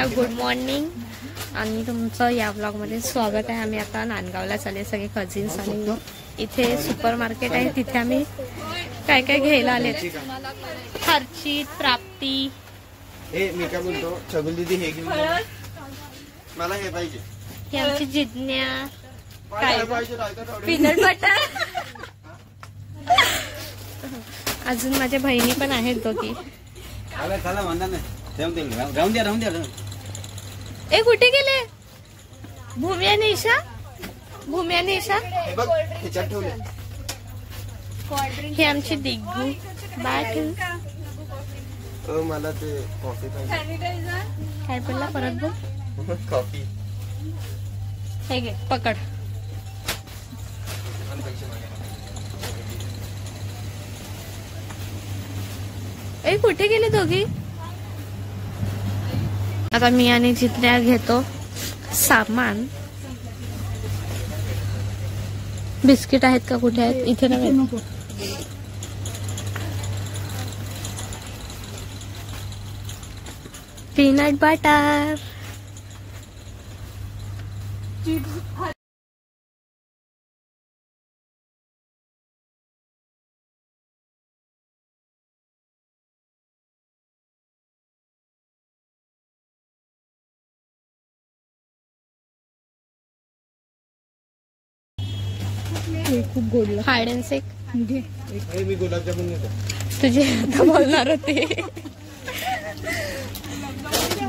सगळ्यांना good morning आणि तुमचं या ब्लॉगमध्ये स्वागत आहे। आम्ही आता नांदगावला चालले सगळे कझिन्स आणि इथे सुपर मार्केट आहे, तिथे आम्ही काय काय घ्यायला आले। हर्षित, प्राप्ती, मी काय बोलतो छगुल दीदी हे घेऊन मला हे पाहिजे, ही आमची जिज्ञा, काय पीनट बटर, अजून माझ्या बहिणी पण आहेत दोघी। चला म्हणा ना, राहून द्या। ए कुठे गेले भूमी आणि ईशा? भूमी आणि ईशा हे बघ ह्याच्यात ठेवले। ही आमची दिग्गू बाटल। मला ते कॉफी पाहिजे। काय बोलला परत बोल? कॉफी हे घे पकड। ए कुठे गेले दोघी? आता मी आणि जिज्ञा घेतो सामान। बिस्किट आहेत का? कुठे आहेत? इथे नाही। पीनट बटर, खूप गोड हायड अँड सीक। मी गुलाबजामुन घेतो। तुझे आता बोलणार होते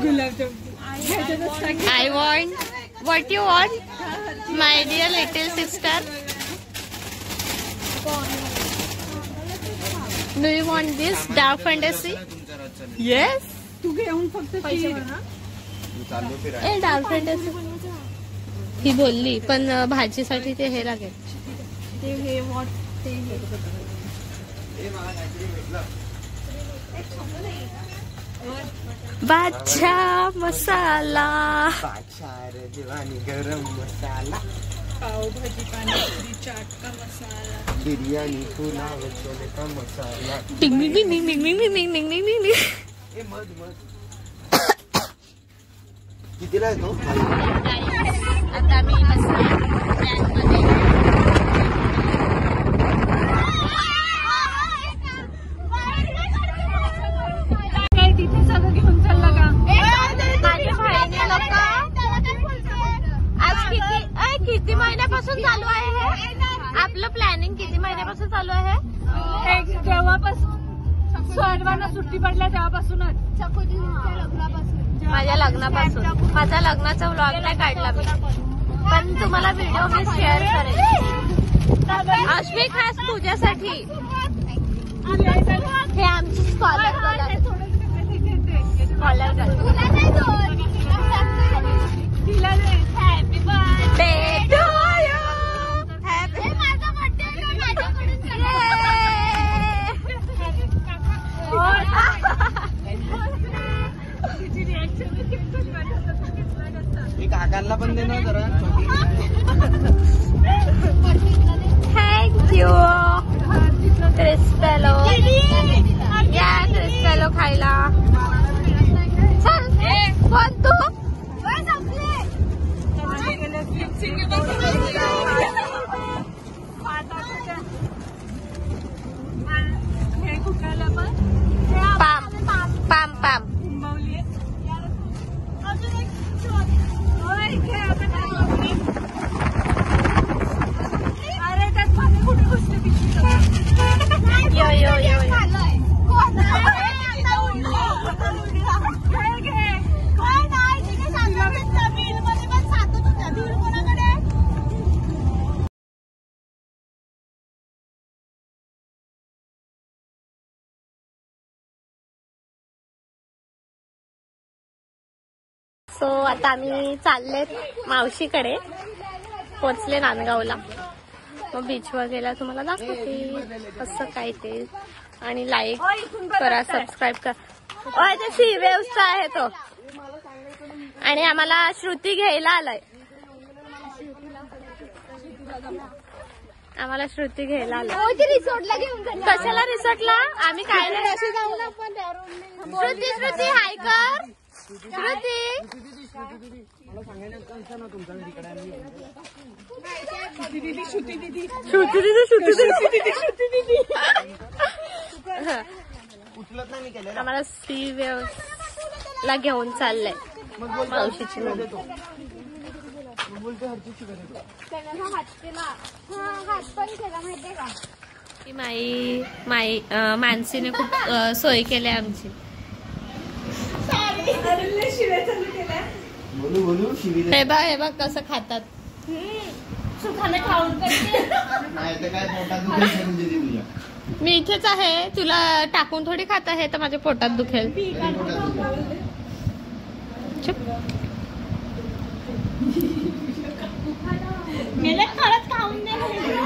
gulab jamun. I want what you want my dear little sister? Do you want this Dark Fantasy? Yes. तू घेऊन फक्त पैसे ए डार्क फॅन्टसी ही बोलली, पण भाजीसाठी ते हे लागेल। बादशाह मसाला, दिवानी गरम मसाला, पावभाजी, पाणीपुरी, चाट का मसाला, बिर्याणी, पुलाव, छोले का मसाला। टिंग टिंग टिंग टिंग टिंग टिंग टिंग टिंग टिंग टिंग। कितीला आहे तो? आता मी काय तिथे सगळं घेऊन चालला का? आज किती महिन्यापासून चालू आहे हे आपलं प्लॅनिंग? किती महिन्यापासून चालू आहे? जेव्हापासून सर्वांना सुट्टी पडल्या तेव्हापासूनच, माझ्या लग्नापासून। माझा लग्नाचा व्लॉग नाही काढला मी, पण तुम्हाला व्हिडिओ मी शेअर करेन। अश्विक खास तुझ्यासाठी हे आमची scholar happy birthday to you. मी काकांना पण देणार जरा। Thank you Crispello. या क्रिस्पेलो खायला चल। कोण तू? हे कुकाला पण पाम पाम पाम। अरे त्यात पाणी कुठे घुसते? यो यो यो सो आता आम्ही चालले मावशीकडे, पोचले नांदगावला। मग बीचवर गेला तुम्हाला दाखवते कसं काय ते, आणि लाईक करा, सबस्क्राईब करा। त्याची व्यवस्था आहे तो। आणि आम्हाला श्रुती घ्यायला आलाय, आम्हाला श्रुती घ्यायला आलाय। रिसॉर्टला घेऊन कशाला रिसॉर्टला? आम्ही काय नाही, श्रुती श्रुती हाय कर। श्रुती मला सांगायला ना तुमच्या घरी इकडे आम्ही उचलत नाही मी केलं. आम्हाला सी ला घेऊन चाललंय मावशीची मुलं. बोलतो हरची देतो. मानसीने खूप सोय केली आमची. बोलू शिवी हे बघ कसं खातात. नाही तर काय पोटात दुखेल म्हणजे तुझ्या. मी इथेच आहे, तुला टाकून थोडी खात आहे तर माझ्या पोटात दुखेल. चुप.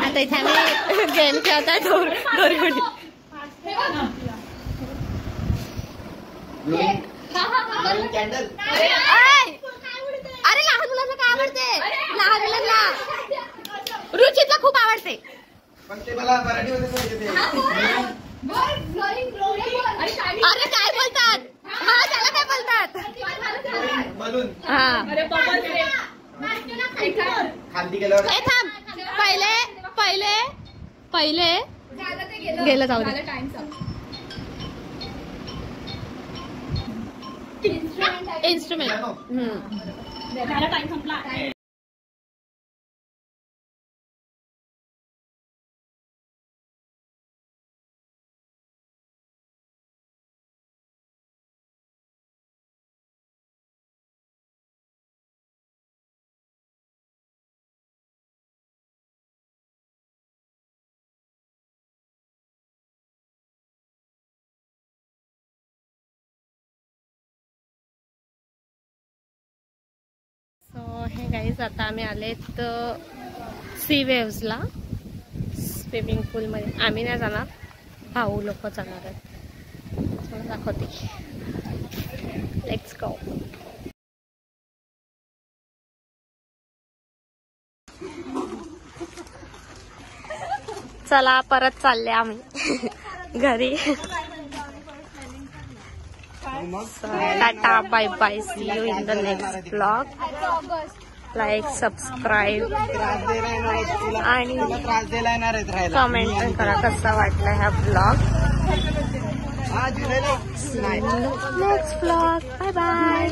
आता इथे आम्ही गेम खेळताय दोरगुडी. कॅन्डल. अरे लहान मुलांना काय आवडते? लहान मुलांना रुचितला खूप आवडते. पण ते मला मराठीमध्ये सांगितले. अरे काय बोलतात? हा त्याला काय बोलतात? बलून. हा खालती गेल्यावर ए थांब. पहिले गेलं जाऊ दे. इन्स्ट्रुमेंट. सो हे गाईज आता आम्ही आलेत सी वेव्सला स्विमिंग पूलमध्ये. आम्ही नाही जाणार, भाऊ लोक जाणार आहेत. दाखवते. Let's go. चला परत चालले आम्ही घरी. Tata bye bye. See you in the next blog. Like subscribe आणि कमेंट करा कसा वाटला हा blog. Next blog. Bye bye.